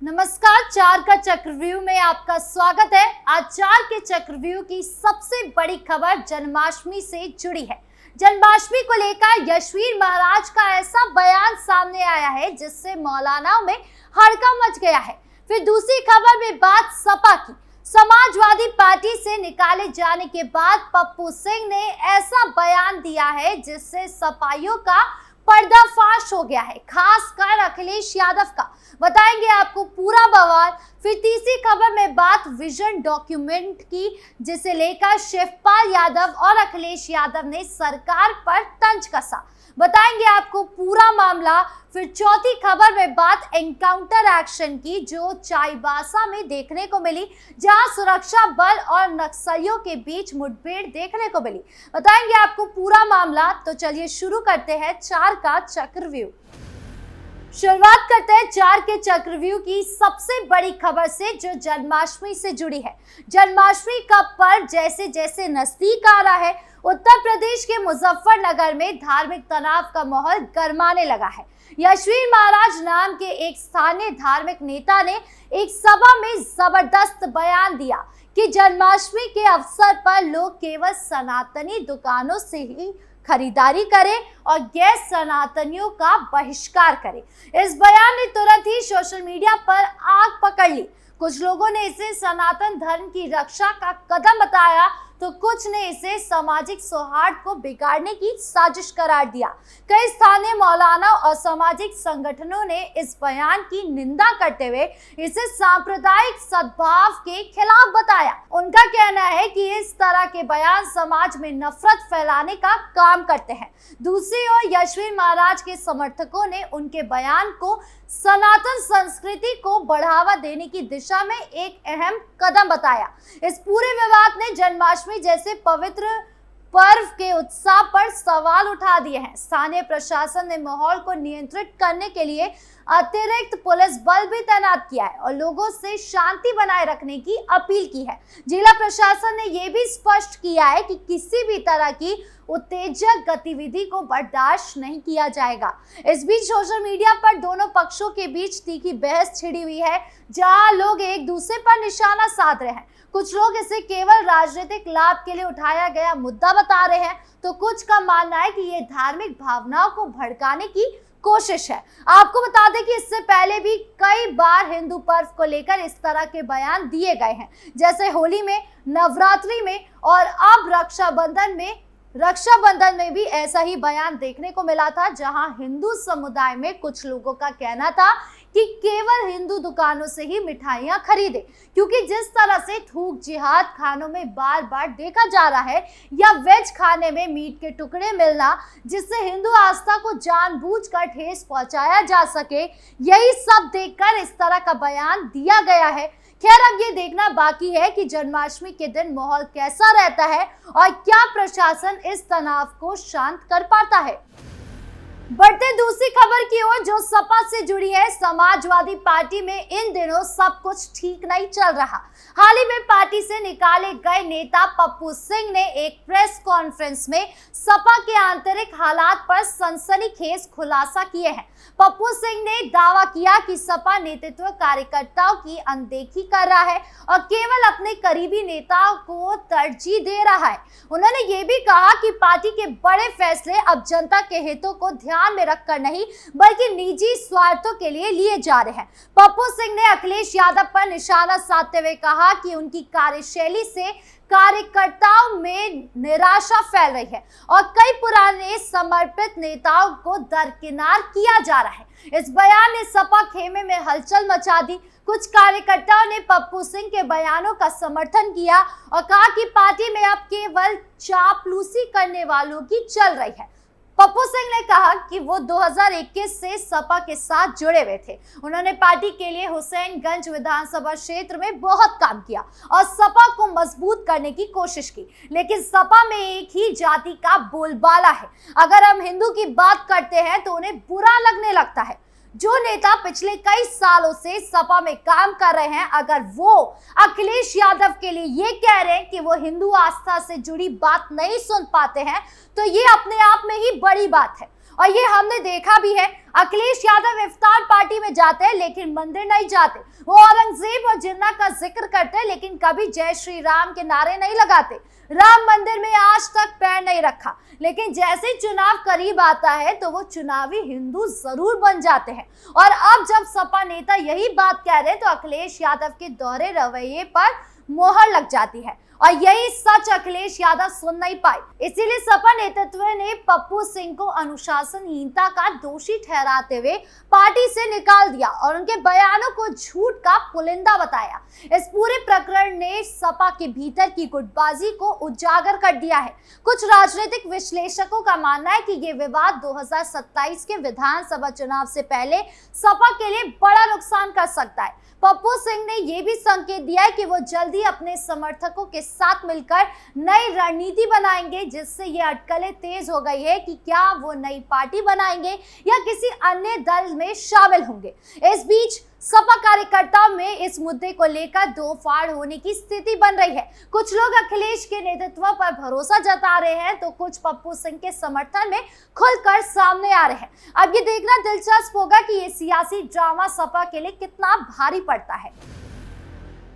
नमस्कार, चार का चक्रव्यूह में आपका स्वागत है। आज चार के चक्रव्यूह की सबसे बड़ी खबर जन्माष्टमी से जुड़ी है। जन्माष्टमी को लेकर यशवीर महाराज का ऐसा बयान सामने आया है जिससे मौलानाओं में हड़कंप मच गया है। फिर दूसरी खबर में बात सपा की। समाजवादी पार्टी से निकाले जाने के बाद पप्पू सिंह ने ऐसा बयान दिया है जिससे सपाइयों का पर्दाफाश हो गया है, खासकर अखिलेश यादव का। बताएंगे आपको पूरा बवाल। फिर तीसरी खबर में बात विजन डॉक्यूमेंट की, जिसे लेकर शिवपाल यादव और अखिलेश यादव ने सरकार पर तंज कसा। बताएंगे आपको पूरा मामला। फिर चौथी खबर में बात एनकाउंटर एक्शन की, जो चाईबासा में देखने को मिली, जहां सुरक्षा बल और नक्सलियों के बीच मुठभेड़ देखने को मिली। बताएंगे आपको पूरा मामला। तो चलिए शुरू करते हैं चार का चक्रव्यूह। शुरुआत करते हैं चार के चक्रव्यूह की सबसे बड़ी खबर से, जो जन्माष्टमी से जुड़ी है। जन्माष्टमी का पर्व जैसे जैसे नजदीक आ रहा है, उत्तर प्रदेश के मुजफ्फरनगर में धार्मिक तनाव का माहौल गरमाने लगा है। यशवीर महाराज नाम के एक स्थानीय धार्मिक नेता ने एक सभा में जबरदस्त बयान दिया कि जन्माष्टमी के अवसर पर लोग केवल सनातनी दुकानों से ही खरीदारी करें और गैर सनातनियों का बहिष्कार करें। इस बयान ने तुरंत ही सोशल मीडिया पर आग पकड़ ली। कुछ लोगों ने इसे सनातन धर्म की रक्षा का कदम बताया, तो कुछ ने इसे सामाजिक सौहार्द को बिगाड़ने की साजिश करार दिया। कई स्थानीय मौलाना और सामाजिक संगठनों ने इस बयान की निंदा करते हुए इसे सांप्रदायिक सद्भाव के खिलाफ बताया। उनका कहना है कि इस तरह के बयान समाज में नफरत फैलाने का काम करते हैं। दूसरी ओर यशवीर महाराज के समर्थकों ने उनके बयान को सनातन संस्कृति को बढ़ावा देने की दिशा में एक अहम कदम बताया। इस पूरे विवाद ने जन्माष्टमी जैसे पवित्र पर्व के उत्साह पर सवाल उठा दिए हैं। स्थानीय प्रशासन ने माहौल को नियंत्रित करने के लिए अतिरिक्त पुलिस बल भी तैनात किया है और लोगों से शांति बनाए रखने की अपील की है। जिला प्रशासन ने यह भी स्पष्ट किया है कि किसी भी तरह की उत्तेजक गतिविधि को बर्दाश्त नहीं किया जाएगा। इस बीच सोशल मीडिया पर दोनों पक्षों के बीच तीखी बहस छिड़ी हुई है, जहां लोग एक दूसरे पर निशाना साध रहे हैं। कुछ लोग इसे केवल राजनीतिक लाभ के लिए उठाया गया मुद्दा बता रहे हैं, तो कुछ का मानना है कि ये धार्मिक भावनाओं को भड़काने की कोशिश है। आपको बता दें कि इससे पहले भी कई बार हिंदू पर्व को लेकर इस तरह के बयान दिए गए हैं, जैसे होली में, नवरात्रि में और अब रक्षाबंधन में भी ऐसा ही बयान देखने को मिला था, जहां हिंदू समुदाय में कुछ लोगों का कहना था कि केवल हिंदू दुकानों से ही मिठाइयां खरीदें, क्योंकि जिस तरह से थूक जिहाद खानों में बार बार देखा जा रहा है, या वेज खाने में मीट के टुकड़े मिलना जिससे हिंदू आस्था को जानबूझकर ठेस पहुंचाया जा सके, यही सब देखकर इस तरह का बयान दिया गया है। खैर, अब ये देखना बाकी है कि जन्माष्टमी के दिन माहौल कैसा रहता है और क्या प्रशासन इस तनाव को शांत कर पाता है। बढ़ते दूसरी खबर की ओर, जो सपा से जुड़ी है। समाजवादी पार्टी में इन दिनों सब कुछ ठीक नहीं चल रहा। हाल ही में पार्टी से निकाले गए नेता पप्पू सिंह ने एक प्रेस कॉन्फ्रेंस में सपा के आंतरिक हालात पर सनसनीखेज खुलासा किए हैं। पप्पू सिंह ने दावा किया कि सपा नेतृत्व कार्यकर्ताओं की अनदेखी कर रहा है और केवल अपने करीबी नेताओं को तरजीह दे रहा है। उन्होंने ये भी कहा कि पार्टी के बड़े फैसले अब जनता के हितों को ध्यान में रखकर नहीं, बल्कि निजी स्वार्थों के लिए लिए जा रहे हैं। पप्पू सिंह ने अखिलेश यादव पर निशाना साधते हुए कहा कि उनकी कार्यशैली से कार्यकर्ताओं में निराशा फैल रही है और कई पुराने समर्पित नेताओं को दरकिनार किया जा रहा है। इस बयान ने सपा खेमे में हलचल मचा दी। कुछ कार्यकर्ताओं ने पप्पू सिंह के बयानों का समर्थन किया और कहा कि पार्टी में अब केवल चापलूसी करने वालों की चल रही है। पप्पू सिंह ने कहा कि वो 2021 से सपा के साथ जुड़े हुए थे। उन्होंने पार्टी के लिए हुसैनगंज विधानसभा क्षेत्र में बहुत काम किया और सपा को मजबूत करने की कोशिश की, लेकिन सपा में एक ही जाति का बोलबाला है। अगर हम हिंदू की बात करते हैं तो उन्हें बुरा लगने लगता है। जो नेता पिछले कई सालों से सपा में काम कर रहे हैं, अगर वो अखिलेश यादव के लिए ये कह रहे हैं कि वो हिंदू आस्था से जुड़ी बात नहीं सुन पाते हैं, तो ये अपने आप में ही बड़ी बात है। और ये हमने देखा भी है। अखिलेश यादव इफ्तार पार्टी में जाते हैं लेकिन मंदिर नहीं जाते। वो औरंगजेब और जिन्ना का जिक्र करते हैं लेकिन कभी जय श्री राम के नारे नहीं लगाते। राम मंदिर में आज तक पैर नहीं रखा, लेकिन जैसे ही चुनाव करीब आता है तो वो चुनावी हिंदू जरूर बन जाते हैं। और अब जब सपा नेता यही बात कह रहे हैं तो अखिलेश यादव के दोहरे रवैये पर मोहर लग जाती है और यही सच अखिलेश यादव सुन नहीं पाए। इसीलिए सपा नेतृत्व ने पप्पू सिंह को अनुशासनहीनता का दोषी ठहराते हुए पार्टी से निकाल दिया और उनके बयानों को झूठ का पुलिंदा बताया। इस पूरे प्रकरण ने सपा के भीतर की गुटबाजी को उजागर कर दिया है। कुछ राजनीतिक विश्लेषकों का मानना है कि ये विवाद 2027 के विधानसभा चुनाव से पहले सपा के लिए बड़ा नुकसान कर सकता है। पप्पू सिंह ने यह भी संकेत दिया है कि वो जल्दी अपने समर्थकों के साथ मिलकर नई रणनीति बनाएंगे, जिससे ये अटकलें तेज हो गई है कि क्या वो नई पार्टी बनाएंगे या किसी अन्य दल में शामिल होंगे। इस बीच सपा कार्यकर्ताओं में इस मुद्दे को लेकर दो फाड़ होने की स्थिति बन रही है। कुछ लोग अखिलेश के नेतृत्व पर भरोसा जता रहे हैं तो कुछ पप्पू सिंह के समर्थन में खुलकर सामने आ रहे हैं। अब ये देखना दिलचस्प होगा कि ये सियासी ड्रामा सपा के लिए कितना भारी पड़ता है।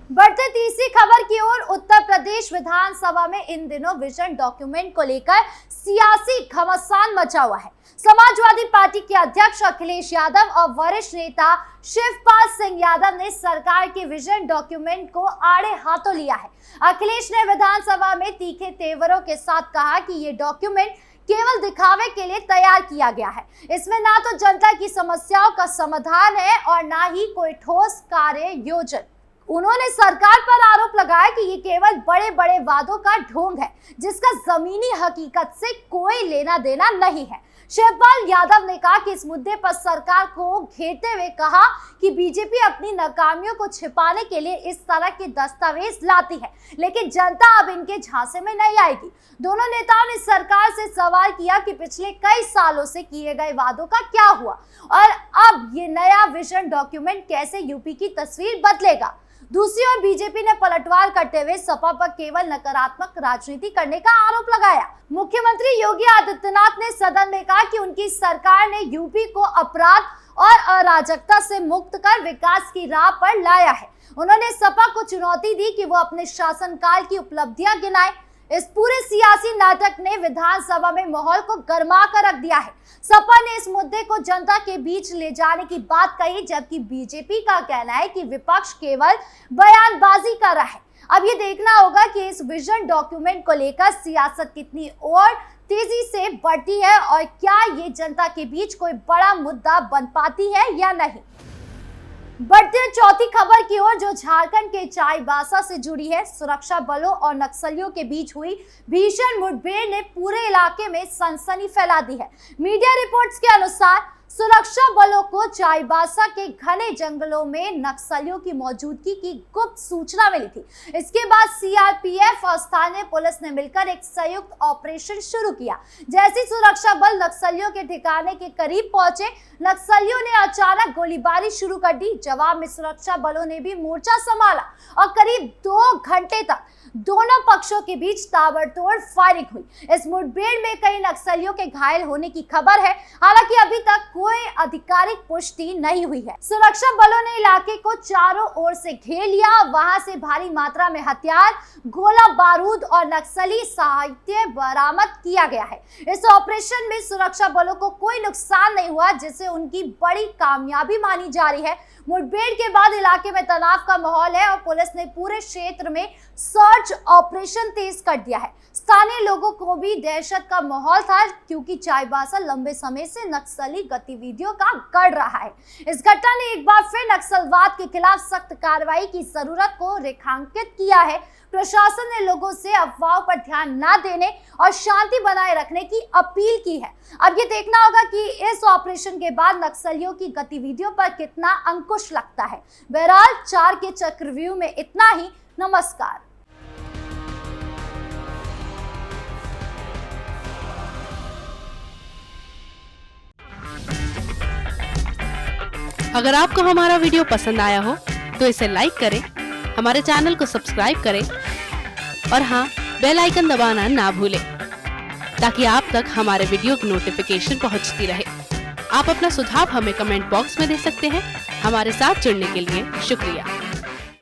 बढ़ते तीसरी खबर की ओर, उत्तर प्रदेश विधानसभा में इन दिनों विजन डॉक्यूमेंट को लेकर सियासी घमासान मचा हुआ है। समाजवादी पार्टी के अध्यक्ष अखिलेश यादव और वरिष्ठ नेता शिवपाल सिंह यादव ने सरकार के विजन डॉक्यूमेंट को आड़े हाथों लिया है। अखिलेश ने विधानसभा में तीखे तेवरों के साथ कहा कि ये डॉक्यूमेंट केवल दिखावे के लिए तैयार किया गया है। इसमें ना तो जनता की समस्याओं का समाधान है और ना ही कोई ठोस कार्य योजना। उन्होंने सरकार पर आरोप लगाया कि ये केवल बड़े बड़े वादों का ढोंग है जिसका जमीनी हकीकत से कोई लेना देना नहीं है। शिवपाल यादव ने कहा कि इस मुद्दे पर सरकार को घेरते हुए कहा कि बीजेपी अपनी नाकामियों को छिपाने के लिए इस तरह के दस्तावेज लाती है, लेकिन जनता अब इनके झांसे में नहीं आएगी। दोनों नेताओं ने सरकार से सवाल किया कि पिछले कई सालों से किए गए वादों का क्या हुआ और अब ये नया विजन डॉक्यूमेंट कैसे यूपी की तस्वीर बदलेगा। दूसरी ओर बीजेपी ने पलटवार करते हुए सपा पर केवल नकारात्मक राजनीति करने का आरोप लगाया। मुख्यमंत्री योगी आदित्यनाथ ने सदन में कहा कि उनकी सरकार ने यूपी को अपराध और अराजकता से मुक्त कर विकास की राह पर लाया है। उन्होंने सपा को चुनौती दी कि वो अपने शासनकाल की उपलब्धियां गिनाए। इस पूरे सियासी नाटक ने विधानसभा में माहौल को गर्मा कर रख दिया है। सपा ने इस मुद्दे को जनता के बीच ले जाने की बात कही, जबकि बीजेपी का कहना है कि विपक्ष केवल बयानबाजी कर रहा है। अब ये देखना होगा कि इस विजन डॉक्यूमेंट को लेकर सियासत कितनी और तेजी से बढ़ती है और क्या ये जनता के बीच कोई बड़ा मुद्दा बन पाती है या नहीं। बढ़ते चौथी खबर की ओर, जो झारखंड के चाईबासा से जुड़ी है। सुरक्षा बलों और नक्सलियों के बीच हुई भीषण मुठभेड़ ने पूरे इलाके में सनसनी फैला दी है। मीडिया रिपोर्ट्स के अनुसार सुरक्षा बलों को चाईबासा के घने जंगलों में नक्सलियों की मौजूदगी की गुप्त सूचना मिली थी। इसके बाद सीआरपीएफ और स्थानीय पुलिस ने मिलकर एक संयुक्त ऑपरेशन शुरू किया। जैसे सुरक्षा बल नक्सलियों के ठिकाने के करीब पहुंचे, नक्सलियों ने अचानक गोलीबारी शुरू कर दी। जवाब में सुरक्षा बलों ने भी मोर्चा संभाला और करीब 2 घंटे तक दोनों पक्षों के बीच ताबड़तोड़ फायरिंग हुई। इस मुठभेड़ में कई नक्सलियों के घायल होने की खबर है, हालांकि अभी तक कोई आधिकारिक पुष्टि नहीं हुई है। सुरक्षा बलों ने इलाके को चारों ओर से घेर लिया। वहां से भारी मात्रा में हथियार, गोला बारूद और नक्सली साहित्य बरामद किया गया है। इस ऑपरेशन में सुरक्षा बलों को कोई नुकसान नहीं हुआ, जिससे उनकी बड़ी कामयाबी मानी जा रही है। मुठभेड़ के बाद इलाके में तनाव का माहौल है और पुलिस ने पूरे क्षेत्र में सर्च ऑपरेशन तेज कर दिया है। स्थानीय लोगों को भी दहशत का माहौल था, क्योंकि चाईबासा लंबे समय से नक्सली गतिविधियों का गढ़ रहा है। इस घटना ने एक बार फिर नक्सलवाद के खिलाफ सख्त कार्रवाई की जरूरत को रेखांकित किया है। प्रशासन ने लोगों से अफवाहों पर ध्यान न देने और शांति बनाए रखने की अपील की है। अब ये देखना होगा कि इस ऑपरेशन के बाद नक्सलियों की गतिविधियों पर कितना अंकुश लगता है। बहरहाल 4 के चक्रव्यूह में इतना ही। नमस्कार। अगर आपको हमारा वीडियो पसंद आया हो तो इसे लाइक करें, हमारे चैनल को सब्सक्राइब करें और हाँ, बेल आइकन दबाना ना भूलें ताकि आप तक हमारे वीडियो की नोटिफिकेशन पहुंचती रहे। आप अपना सुझाव हमें कमेंट बॉक्स में दे सकते हैं। हमारे साथ जुड़ने के लिए शुक्रिया।